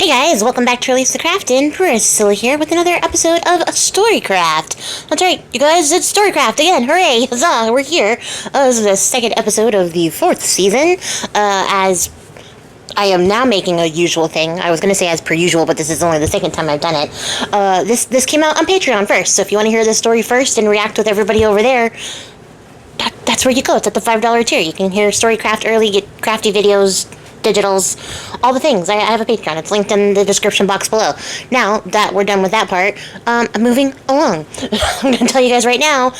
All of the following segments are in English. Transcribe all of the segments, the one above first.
Hey guys, welcome back to releasethecraftin. We're still here with another episode of Storycraft. That's right, you guys, it's Storycraft again. Hooray! Huzzah! We're here. This is the second episode of the fourth season. As I am now making a usual thing. I was going to say as per usual, but this is only the second time I've done it. This came out on Patreon first, so if you want to hear this story first and react with everybody over there, that's where you go. It's at the $5 tier. You can hear Storycraft early, get crafty videos, digitals, all the things. I have a Patreon. It's linked in the description box below. Now that we're done with that part, I'm moving along. I'm going to tell you guys right now,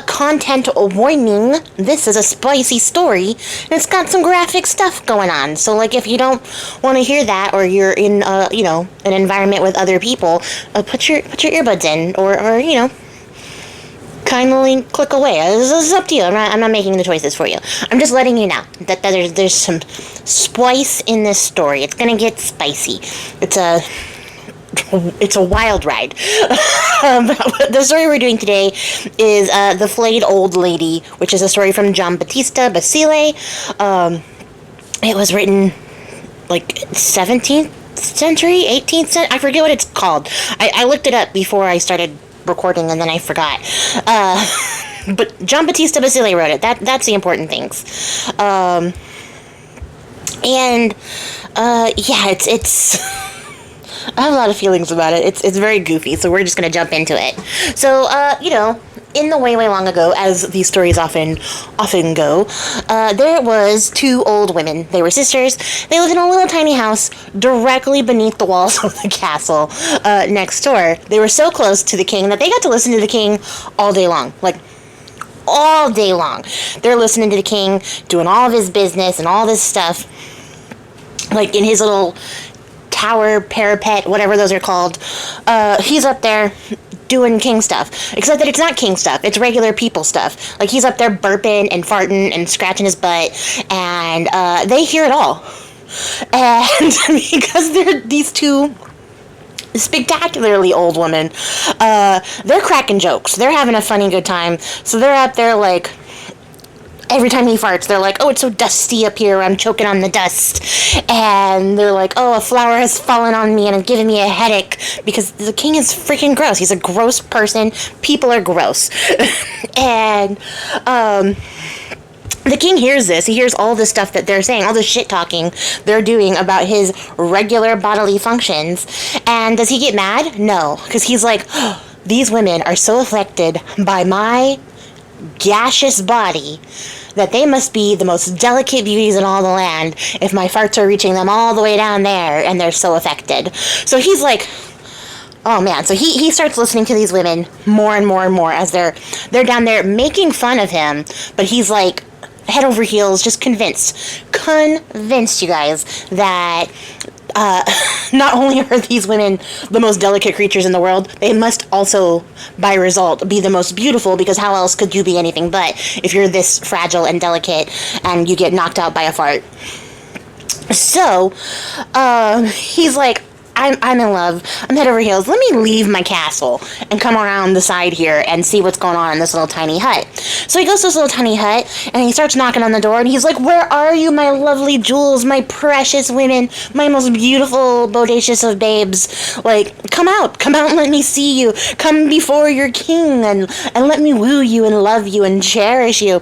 content warning, this is a spicy story, and it's got some graphic stuff going on. So, like, if you don't want to hear that, or you're in, an environment with other people, put your earbuds in, or kindly click away. This is up to you. I'm not making the choices for you. I'm just letting you know that there's some spice in this story. It's gonna get spicy. It's a wild ride. The story we're doing today is The Flayed Old Lady, which is a story from Giambattista Basile. It was written like 17th century, 18th century. I forget what it's called. I looked it up before I started recording and then I forgot. But Giambattista Basile wrote it. That's the important things. It's I have a lot of feelings about it. It's very goofy, so we're just gonna jump into it. So, in the way long ago, as these stories often go, there was two old women. They were sisters. They lived in a little tiny house directly beneath the walls of the castle next door. They were so close to the king that they got to listen to the king all day long. Like, all day long. They're listening to the king, doing all of his business and all this stuff. Like, in his little tower, parapet, whatever those are called. He's up there doing king stuff, except that it's not king stuff, it's regular people stuff. Like, he's up there burping and farting and scratching his butt, and they hear it all. And because they're these two spectacularly old women, they're cracking jokes, they're having a funny good time. So they're up there, like, every time he farts, they're like, oh, it's so dusty up here, I'm choking on the dust. And they're like, oh, a flower has fallen on me and it's giving me a headache, because the king is freaking gross. He's a gross person. People are gross. And the king hears this. He hears all the stuff that they're saying, all the shit talking they're doing about his regular bodily functions. And does he get mad? No, because he's like, oh, these women are so affected by my gaseous body that they must be the most delicate beauties in all the land if my farts are reaching them all the way down there and they're so affected. So he's like, oh man. So he starts listening to these women more and more and more as they're down there making fun of him, but he's like head over heels, just convinced, you guys, that not only are these women the most delicate creatures in the world, they must also, by result, be the most beautiful, because how else could you be anything but if you're this fragile and delicate and you get knocked out by a fart. So, he's like, I'm in love. I'm head over heels. Let me leave my castle and come around the side here and see what's going on in this little tiny hut. So he goes to this little tiny hut and he starts knocking on the door and he's like, where are you, my lovely jewels, my precious women, my most beautiful, bodacious of babes? Like, come out and let me see you. Come before your king and let me woo you and love you and cherish you.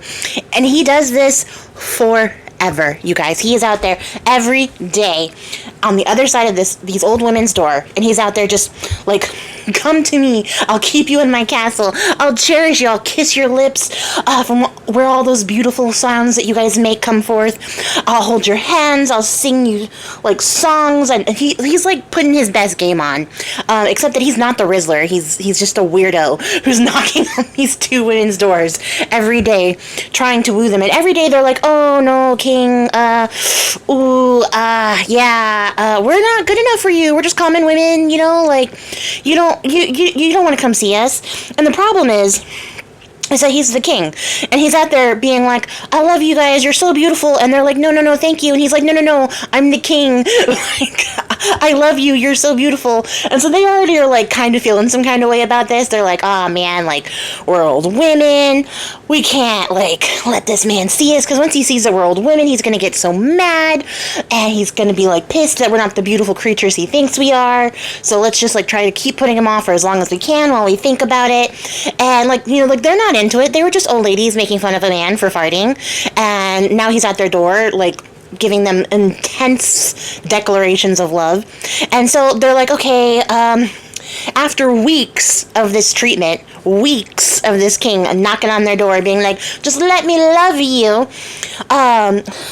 And he does this forever, you guys. He is out there every day on the other side of these old women's door, and he's out there just like, come to me, I'll keep you in my castle, I'll cherish you, I'll kiss your lips from where all those beautiful sounds that you guys make come forth, I'll hold your hands, I'll sing you like songs. And he's like putting his best game on, except that he's not the Rizzler. He's just a weirdo who's knocking on these two women's doors every day trying to woo them, and every day they're like, oh no, king, we're not good enough for you, we're just common women, like, you don't want to come see us. And the problem is that he's the king, and he's out there being like, I love you guys, you're so beautiful, and they're like, no, thank you, and he's like, no, I'm the king. Like, I love you. You're so beautiful. And so they already are like kind of feeling some kind of way about this. They're like, oh man, like we're old women. We can't like let this man see us, because once he sees that we're old women, he's going to get so mad and he's going to be like pissed that we're not the beautiful creatures he thinks we are. So let's just like try to keep putting him off for as long as we can while we think about it. And like, you know, like they're not into it. They were just old ladies making fun of a man for farting. And now he's at their door, like giving them intense declarations of love. And so they're like, okay, after weeks of this treatment, weeks of this king knocking on their door being like, just let me love you,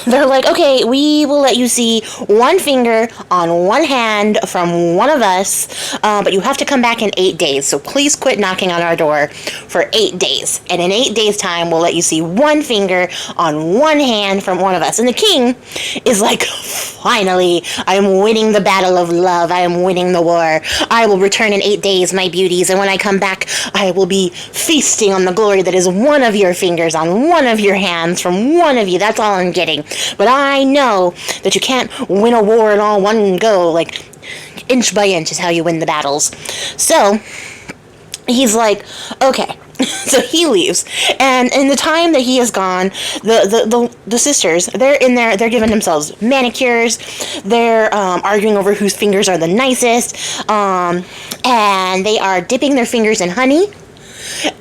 they're like, okay, we will let you see one finger on one hand from one of us, but you have to come back in 8 days, so please quit knocking on our door for 8 days, and in 8 days time we'll let you see one finger on one hand from one of us. And the king is like, finally, I am winning the battle of love, I am winning the war, I will return in 8 days, my beauties, and when I come back I will be feasting on the glory that is one of your fingers on one of your hands from one of you. That's all I'm getting. But I know that you can't win a war in all one go. Like, inch by inch is how you win the battles. So he's like, okay. So he leaves, and in the time that he is gone, the sisters, they're in there, they're giving themselves manicures, they're arguing over whose fingers are the nicest, and they are dipping their fingers in honey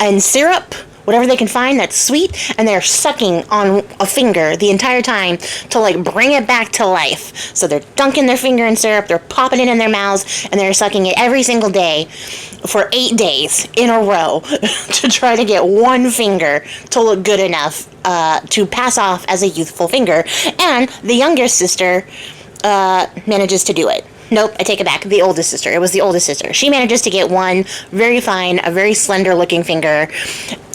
and syrup, whatever they can find that's sweet, and they're sucking on a finger the entire time to like bring it back to life. So they're dunking their finger in syrup, they're popping it in their mouths, and they're sucking it every single day for 8 days in a row to try to get one finger to look good enough to pass off as a youthful finger. And the youngest sister manages to do it. Nope, I take it back. The oldest sister. It was the oldest sister. She manages to get one very fine, a very slender looking finger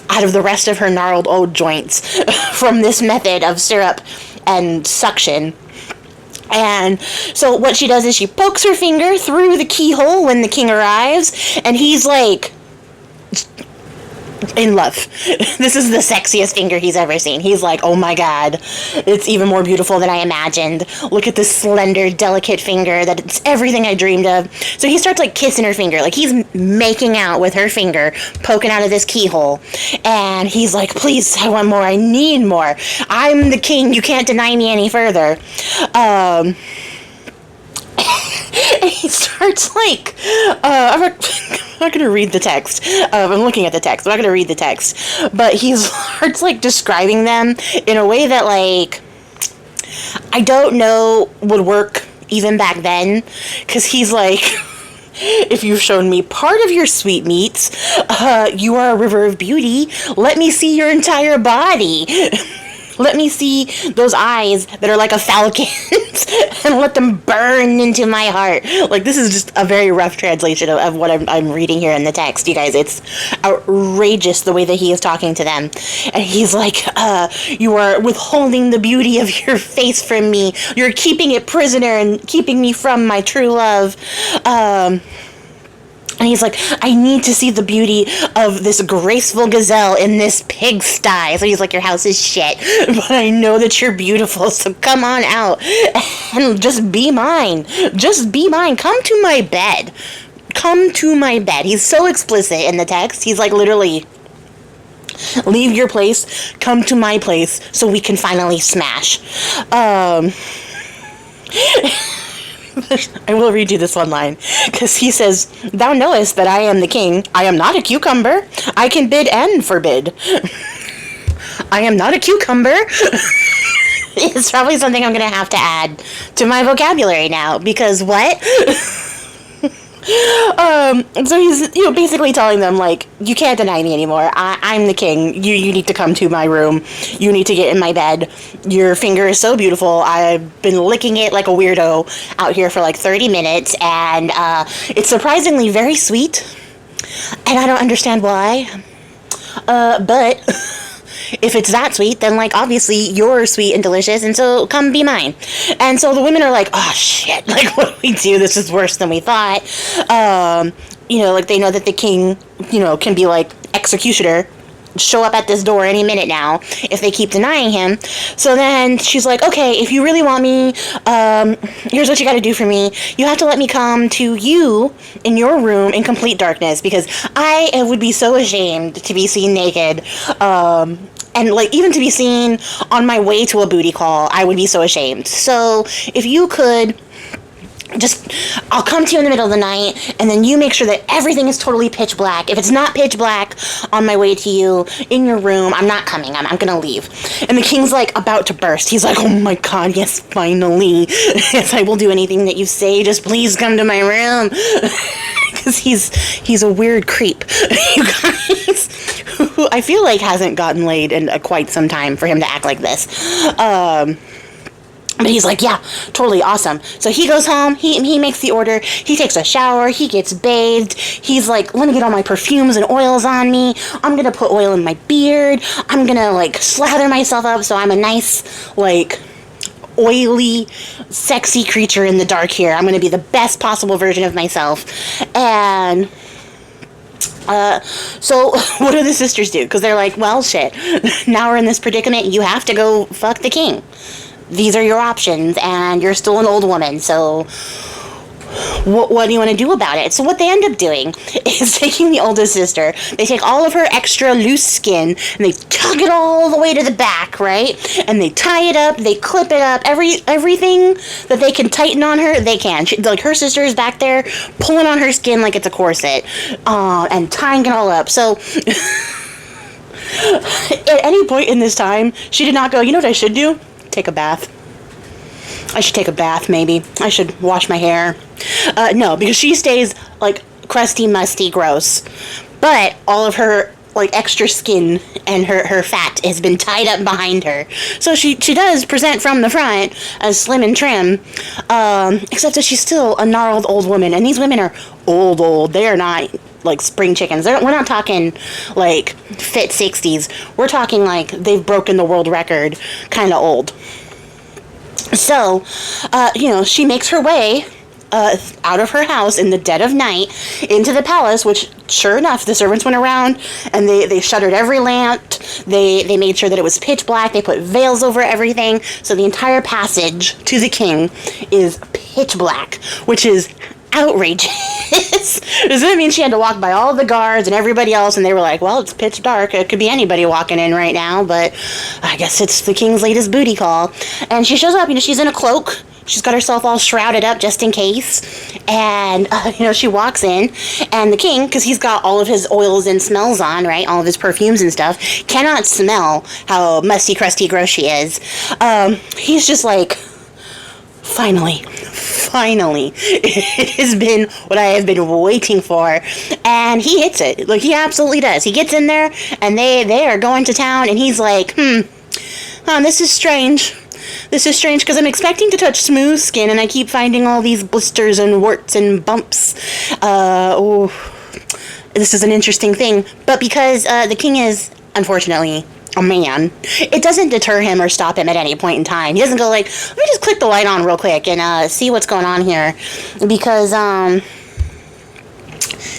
out of the rest of her gnarled old joints from this method of syrup and suction. And so what she does is she pokes her finger through the keyhole when the king arrives, and he's like in love. This is the sexiest finger he's ever seen. He's like, oh my god, it's even more beautiful than I imagined. Look at this slender, delicate finger that it's everything I dreamed of. So he starts like kissing her finger, like he's making out with her finger poking out of this keyhole, and he's like, please, I want more, I need more, I'm the king, you can't deny me any further. And he starts like, I'm not going to read the text. I'm looking at the text. I'm not going to read the text. But he starts like describing them in a way that like, I don't know would work even back then. Because he's like, if you've shown me part of your sweetmeats, you are a river of beauty. Let me see your entire body. Let me see those eyes that are like a falcon's and let them burn into my heart. Like, this is just a very rough translation of what I'm reading here in the text, you guys. It's outrageous the way that he is talking to them. And he's like, you are withholding the beauty of your face from me. You're keeping it prisoner and keeping me from my true love. And he's like, I need to see the beauty of this graceful gazelle in this pigsty. So he's like, your house is shit, but I know that you're beautiful, so come on out and just be mine. Just be mine. Come to my bed. Come to my bed. He's so explicit in the text. He's like, literally, leave your place, come to my place, so we can finally smash. I will read you this one line, because he says, thou knowest that I am the king. I am not a cucumber. I can bid and forbid. I am not a cucumber. It's probably something I'm going to have to add to my vocabulary now, because what? So he's, basically telling them, like, you can't deny me anymore. I'm the king. You need to come to my room. You need to get in my bed. Your finger is so beautiful. I've been licking it like a weirdo out here for like 30 minutes, and it's surprisingly very sweet, and I don't understand why. But if it's that sweet, then, like, obviously you're sweet and delicious, and so come be mine. And so the women are like, oh, shit, like, what do we do? This is worse than we thought. Like, they know that the king, can be, like, executioner show up at this door any minute now if they keep denying him. So then she's like, okay, if you really want me, here's what you got to do for me. You have to let me come to you in your room in complete darkness, because I would be so ashamed to be seen naked. And like even to be seen on my way to a booty call, I would be so ashamed. So if you could just, I'll come to you in the middle of the night, and then you make sure that everything is totally pitch black. If it's not pitch black on my way to you in your room, I'm not coming. I'm gonna leave. And the king's like about to burst. He's like, oh my god, yes, finally. Yes, I will do anything that you say. Just please come to my room. Because he's a weird creep, you guys, who I feel like hasn't gotten laid in quite some time for him to act like this. But he's like, yeah, totally awesome. So he goes home, he makes the order, he takes a shower, he gets bathed, he's like, let me get all my perfumes and oils on me, I'm gonna put oil in my beard, I'm gonna like slather myself up so I'm a nice, like, oily, sexy creature in the dark here. I'm gonna be the best possible version of myself. And so what do the sisters do? Because they're like, well, shit, now we're in this predicament, you have to go fuck the king. These are your options, and you're still an old woman, so what do you want to do about it? So what they end up doing is taking the oldest sister, they take all of her extra loose skin, and they tug it all the way to the back, right? And they tie it up, they clip it up, everything that they can tighten on her, they can. Like, her sister is back there pulling on her skin like it's a corset, and tying it all up. So at any point in this time, she did not go, you know what I should do? Take a bath. I should take a bath, maybe. I should wash my hair. No, because she stays, like, crusty, musty, gross. But all of her, like, extra skin and her fat has been tied up behind her. So she does present from the front as slim and trim, except that she's still a gnarled old woman. And these women are old. They are not, like, spring chickens. We're not talking, like, fit 60s. We're talking, like, they've broken the world record kind of old. So, she makes her way out of her house in the dead of night into the palace, which, sure enough, the servants went around and they shuttered every lamp. They made sure that it was pitch black. They put veils over everything. So the entire passage to the king is pitch black, which is outrageous. Does that mean she had to walk by all the guards and everybody else, and they were like, well, it's pitch dark, it could be anybody walking in right now, but I guess it's the king's latest booty call. And she shows up, she's in a cloak, she's got herself all shrouded up just in case, and she walks in, and the king, because he's got all of his oils and smells on, right, all of his perfumes and stuff, cannot smell how musty, crusty, gross she is. He's just like, finally, it has been what I have been waiting for. And he hits it. Like, he absolutely does. He gets in there, and they are going to town, and he's like, this is strange. This is strange, because I'm expecting to touch smooth skin, and I keep finding all these blisters and warts and bumps. This is an interesting thing. But because the king is, unfortunately, a man, it doesn't deter him or stop him at any point in time. He doesn't go like, let me just click the light on real quick and see what's going on here, because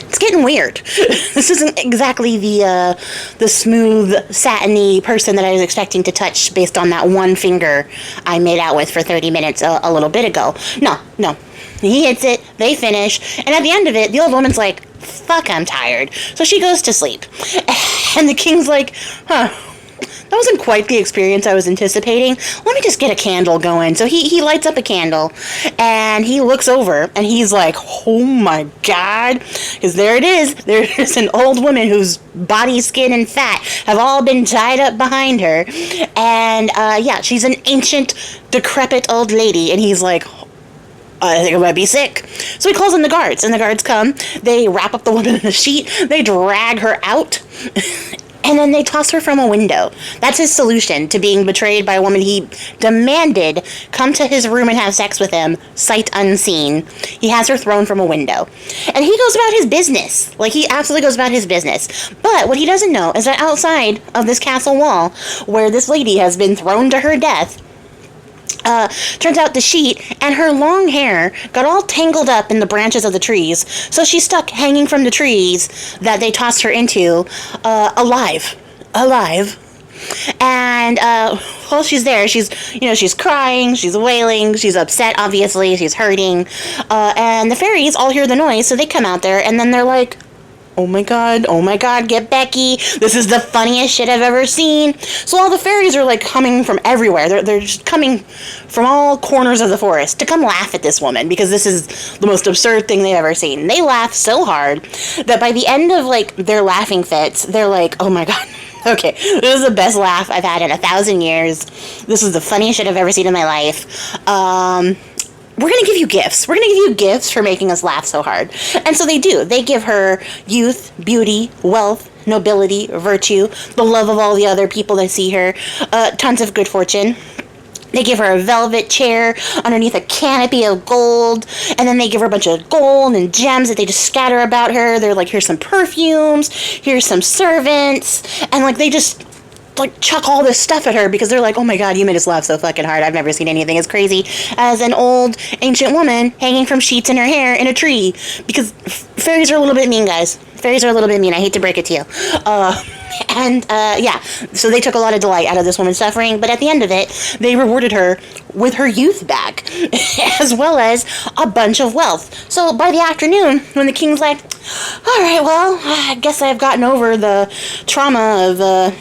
it's getting weird. This isn't exactly the smooth, satiny person that I was expecting to touch based on that one finger I made out with for 30 minutes a little bit ago. No. He hits it, they finish, and at the end of it, the old woman's like, fuck, I'm tired. So she goes to sleep. And the king's like, that wasn't quite the experience I was anticipating. Let me just get a candle going. So he lights up a candle, and he looks over, and he's like, oh my god. Because there it is. There's an old woman whose body, skin, and fat have all been tied up behind her. And, she's an ancient, decrepit old lady. And he's like, I think I might be sick. So he calls in the guards, and the guards come. They wrap up the woman in a sheet. They drag her out. And then they toss her from a window. That's his solution to being betrayed by a woman he demanded come to his room and have sex with him, sight unseen. He has her thrown from a window. And he goes about his business. Like, he absolutely goes about his business. But what he doesn't know is that outside of this castle wall, where this lady has been thrown to her death, turns out the sheet and her long hair got all tangled up in the branches of the trees, so she's stuck hanging from the trees that they tossed her into, alive. alive. And while she's there, she's crying, she's wailing, she's upset, obviously, she's hurting. And the fairies all hear the noise, so they come out there, and then they're like, oh my god, get Becky. This is the funniest shit I've ever seen. So all the fairies are like coming from everywhere. They're just coming from all corners of the forest to come laugh at this woman, because this is the most absurd thing they've ever seen. They laugh so hard that by the end of like their laughing fits, they're like, oh my god. Okay, this is the best laugh I've had in 1,000 years. This is the funniest shit I've ever seen in my life. We're going to give you gifts. We're going to give you gifts for making us laugh so hard. And so they do. They give her youth, beauty, wealth, nobility, virtue, the love of all the other people that see her, tons of good fortune. They give her a velvet chair underneath a canopy of gold, and then they give her a bunch of gold and gems that they just scatter about her. They're like, here's some perfumes, here's some servants, and like they just like chuck all this stuff at her because they're like, oh my god, you made us laugh so fucking hard. I've never seen anything as crazy as an old ancient woman hanging from sheets in her hair in a tree. Because fairies are a little bit mean, guys. Fairies are a little bit mean. I hate to break it to you. Yeah, so they took a lot of delight out of this woman's suffering, but at the end of it, they rewarded her with her youth back, as well as a bunch of wealth. So by the afternoon, when the king's like, all right, well, I guess I've gotten over the trauma of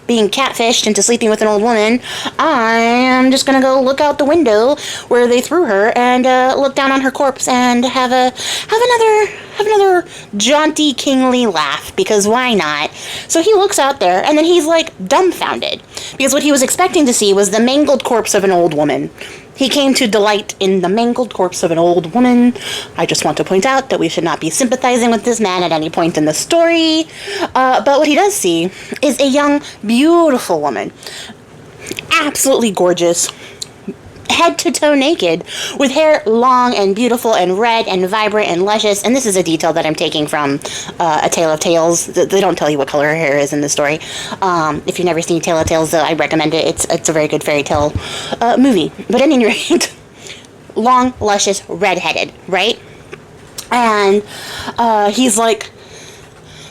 being catfished into sleeping with an old woman, I am just gonna go look out the window where they threw her and look down on her corpse and have another jaunty kingly laugh, because why not? So he looks out there and then he's like dumbfounded, because what he was expecting to see was the mangled corpse of an old woman. He came to delight in the mangled corpse of an old woman. I just want to point out that we should not be sympathizing with this man at any point in the story. But what he does see is a young, beautiful woman. Absolutely gorgeous. Head to toe naked, with hair long and beautiful and red and vibrant and luscious. And this is a detail that I'm taking from A Tale of Tales. They don't tell you what color her hair is in the story. If you've never seen Tale of Tales, though, I recommend it. It's a very good fairy tale movie. But at any rate, long, luscious, red-headed, right? And he's like,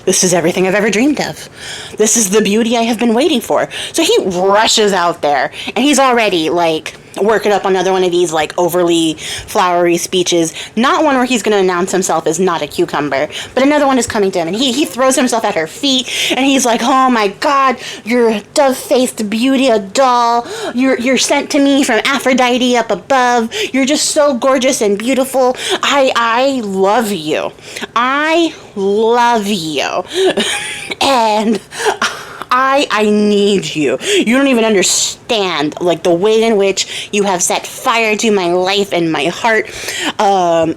this is everything I've ever dreamed of. This is the beauty I have been waiting for. So he rushes out there, and he's already, like, working up another one of these, like, overly flowery speeches. Not one where he's going to announce himself as not a cucumber, but another one is coming to him, and he throws himself at her feet, and he's like, oh my god, you're a dove-faced beauty, a doll. You're sent to me from Aphrodite up above. You're just so gorgeous and beautiful. I love you. I love you. And I need you. You don't even understand, like, the way in which you have set fire to my life and my heart. I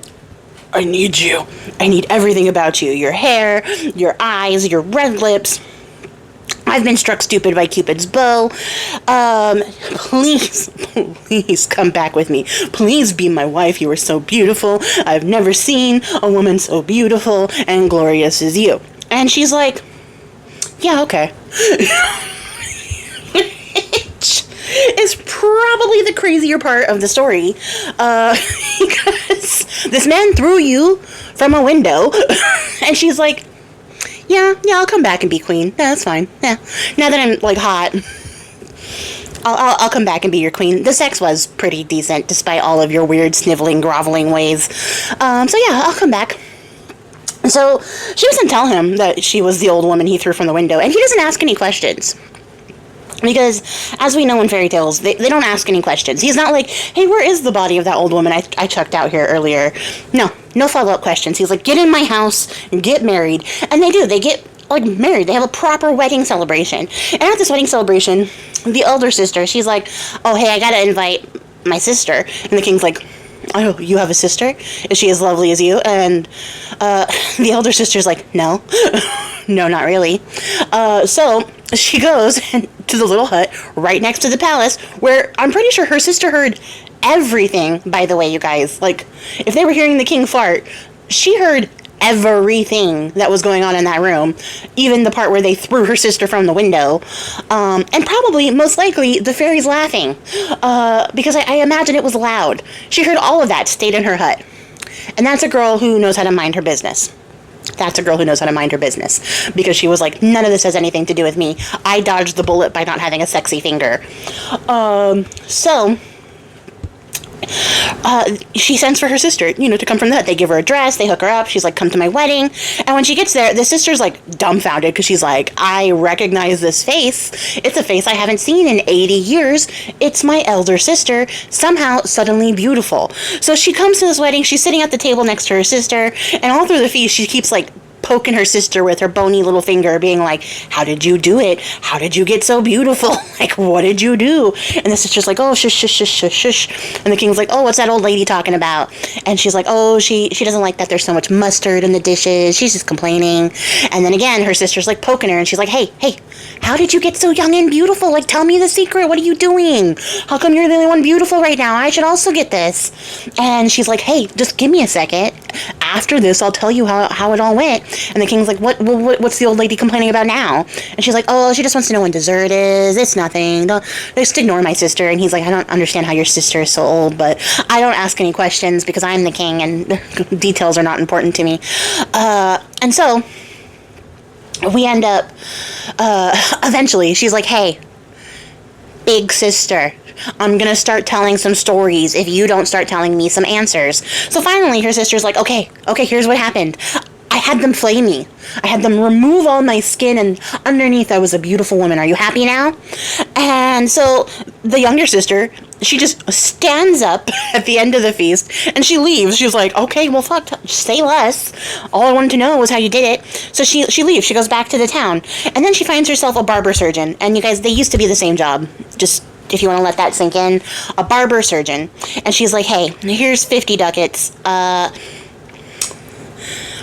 need you. I need everything about you. Your hair, your eyes, your red lips. I've been struck stupid by Cupid's bow. Please come back with me. Please be my wife. You are so beautiful. I've never seen a woman so beautiful and glorious as you. And she's like, yeah, okay. Which is probably the crazier part of the story, because this man threw you from a window, and she's like, yeah, I'll come back and be queen. Yeah, that's fine. Yeah, now that I'm, like, hot, I'll come back and be your queen. The sex was pretty decent, despite all of your weird sniveling, groveling ways. So yeah, I'll come back. So she doesn't tell him that she was the old woman he threw from the window, and he doesn't ask any questions. Because, as we know in fairy tales, they don't ask any questions. He's not like, hey, where is the body of that old woman I chucked out here earlier? No follow-up questions. He's like, get in my house and get married. And they do. They get, like, married. They have a proper wedding celebration. And at this wedding celebration, the elder sister, she's like, oh, hey, I gotta invite my sister. And the king's like, oh, you have a sister? Is she as lovely as you? And the elder sister's like, no. No, not really. So she goes to the little hut right next to the palace, where I'm pretty sure her sister heard everything, by the way, you guys. Like, if they were hearing the king fart, she heard everything that was going on in that room, even the part where they threw her sister from the window, and probably, most likely, the fairies laughing, because I imagine it was loud. She heard all of that, stayed in her hut. And that's a girl who knows how to mind her business. That's a girl who knows how to mind her business, because she was like, none of this has anything to do with me. I dodged the bullet by not having a sexy finger. So she sends for her sister, to come from that. They give her a dress, they hook her up. She's like, come to my wedding. And when she gets there, the sister's like dumbfounded, because she's like, I recognize this face. It's a face I haven't seen in 80 years. It's my elder sister, somehow suddenly beautiful. So she comes to this wedding. She's sitting at the table next to her sister, and all through the feast, she keeps like poking her sister with her bony little finger, being like, how did you do it? How did you get so beautiful? Like, what did you do? And the sister's like, oh, shush, shush, shush, shush, shush. And the king's like, oh, what's that old lady talking about? And she's like, oh, she doesn't like that there's so much mustard in the dishes. She's just complaining. And then again, her sister's like poking her, and she's like, hey, how did you get so young and beautiful? Like, tell me the secret. What are you doing? How come you're the only one beautiful right now? I should also get this. And she's like, hey, just give me a second. After this, I'll tell you how it all went. And the king's like, what's the old lady complaining about now? And she's like, oh, she just wants to know when dessert is. It's nothing. Just ignore my sister. And he's like, I don't understand how your sister is so old, but I don't ask any questions because I'm the king and details are not important to me. And so we end up, eventually, she's like, hey, big sister, I'm gonna start telling some stories if you don't start telling me some answers. So finally, her sister's like, okay, here's what happened. I had them flay me. I had them remove all my skin, and underneath I was a beautiful woman. Are you happy now? And so the younger sister, she just stands up at the end of the feast, and she leaves. She's like, okay, well, fuck, say less. All I wanted to know was how you did it. So she leaves. She goes back to the town. And then she finds herself a barber surgeon. And you guys, they used to be the same job. Just if you want to let that sink in. A barber surgeon. And she's like, hey, here's 50 ducats.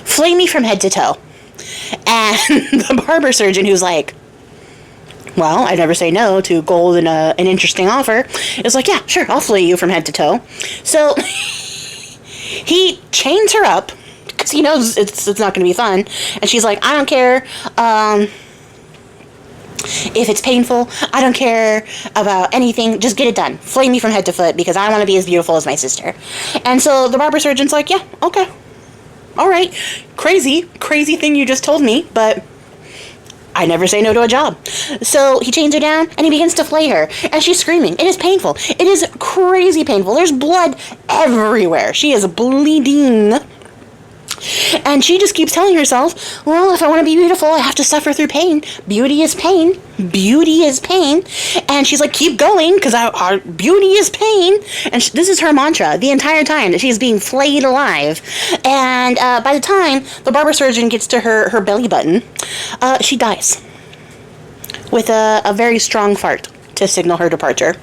Flay me from head to toe. And the barber surgeon, who's like, well, I never say no to gold and an interesting offer, is like, yeah, sure, I'll flay you from head to toe. So he chains her up because he knows it's not going to be fun. And she's like, I don't care if it's painful. I don't care about anything. Just get it done. Flay me from head to foot because I want to be as beautiful as my sister. And so the barber surgeon's like, yeah, okay. All right, crazy thing you just told me, but I never say no to a job. So he chains her down, and he begins to flay her, and she's screaming. It is painful. It is crazy painful. There's blood everywhere. She is bleeding. And she just keeps telling herself, well, if I want to be beautiful, I have to suffer through pain. Beauty is pain. Beauty is pain. And she's like, keep going, because our beauty is pain. And this is her mantra the entire time that she's being flayed alive. And by the time the barber surgeon gets to her belly button, she dies with a very strong fart to signal her departure.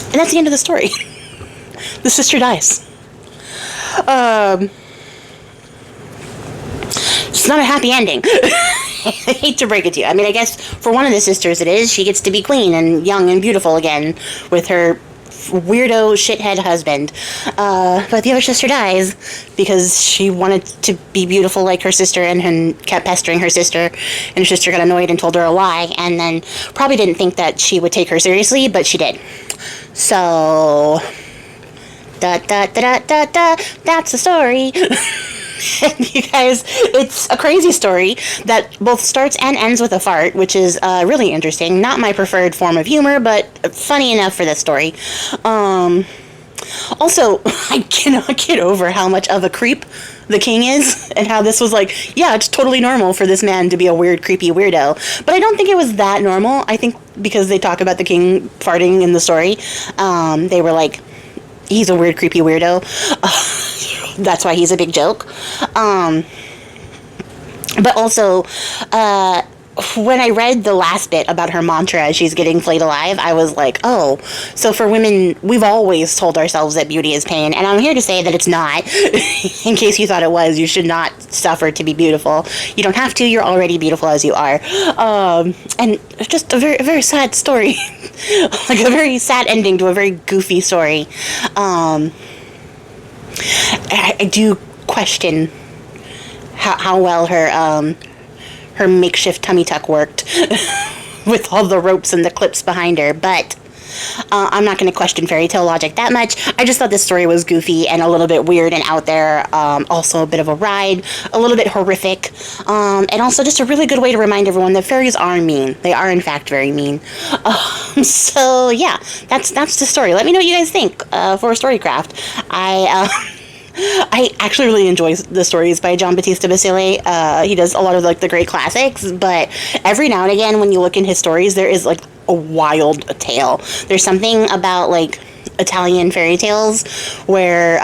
And that's the end of the story. The sister dies. It's not a happy ending. I hate to break it to you. I mean, I guess for one of the sisters it is. She gets to be queen and young and beautiful again with her weirdo shithead husband. But the other sister dies because she wanted to be beautiful like her sister and kept pestering her sister. And her sister got annoyed and told her a lie, and then probably didn't think that she would take her seriously, but she did. So that's the story. You guys, it's a crazy story that both starts and ends with a fart, which is really interesting. Not my preferred form of humor, but funny enough for this story. Also, I cannot get over how much of a creep the king is, and how this was like, yeah, it's totally normal for this man to be a weird, creepy weirdo. But I don't think it was that normal. I think because they talk about the king farting in the story, they were like, he's a weird, creepy weirdo. That's why he's a big joke. But also, when I read the last bit about her mantra as she's getting flayed alive, I was like, oh, so for women, we've always told ourselves that beauty is pain, and I'm here to say that it's not. In case you thought it was, you should not suffer to be beautiful. You don't have to, you're already beautiful as you are. And just a very, very sad story. Like a very sad ending to a very goofy story. I do question how well her makeshift tummy tuck worked with all the ropes and the clips behind her, but I'm not going to question fairy tale logic that much. I just thought this story was goofy and a little bit weird and out there. Also a bit of a ride, a little bit horrific, and also just a really good way to remind everyone that fairies are mean. They are in fact very mean. So yeah, that's the story. Let me know what you guys think for Storycraft. I actually really enjoy the stories by John Battista Basile. He does a lot of like the great classics, but every now and again when you look in his stories, there is like a wild tale. There's something about like Italian fairy tales where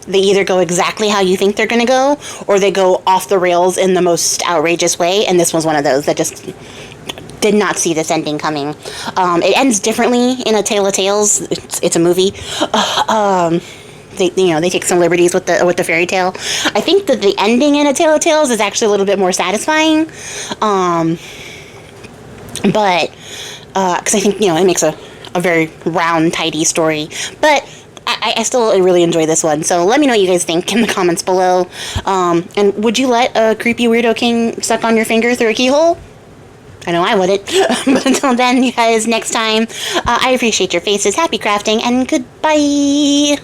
they either go exactly how you think they're going to go, or they go off the rails in the most outrageous way, and this was one of those that just did not see this ending coming. It ends differently in A Tale of Tales. It's a movie. They take some liberties with the fairy tale. I think that the ending in A Tale of Tales is actually a little bit more satisfying. But because I think it makes a very round, tidy story. But I still really enjoy this one. So let me know what you guys think in the comments below. And would you let a creepy weirdo king suck on your finger through a keyhole? I know I wouldn't. But until then, you guys, next time, I appreciate your faces. Happy crafting and goodbye.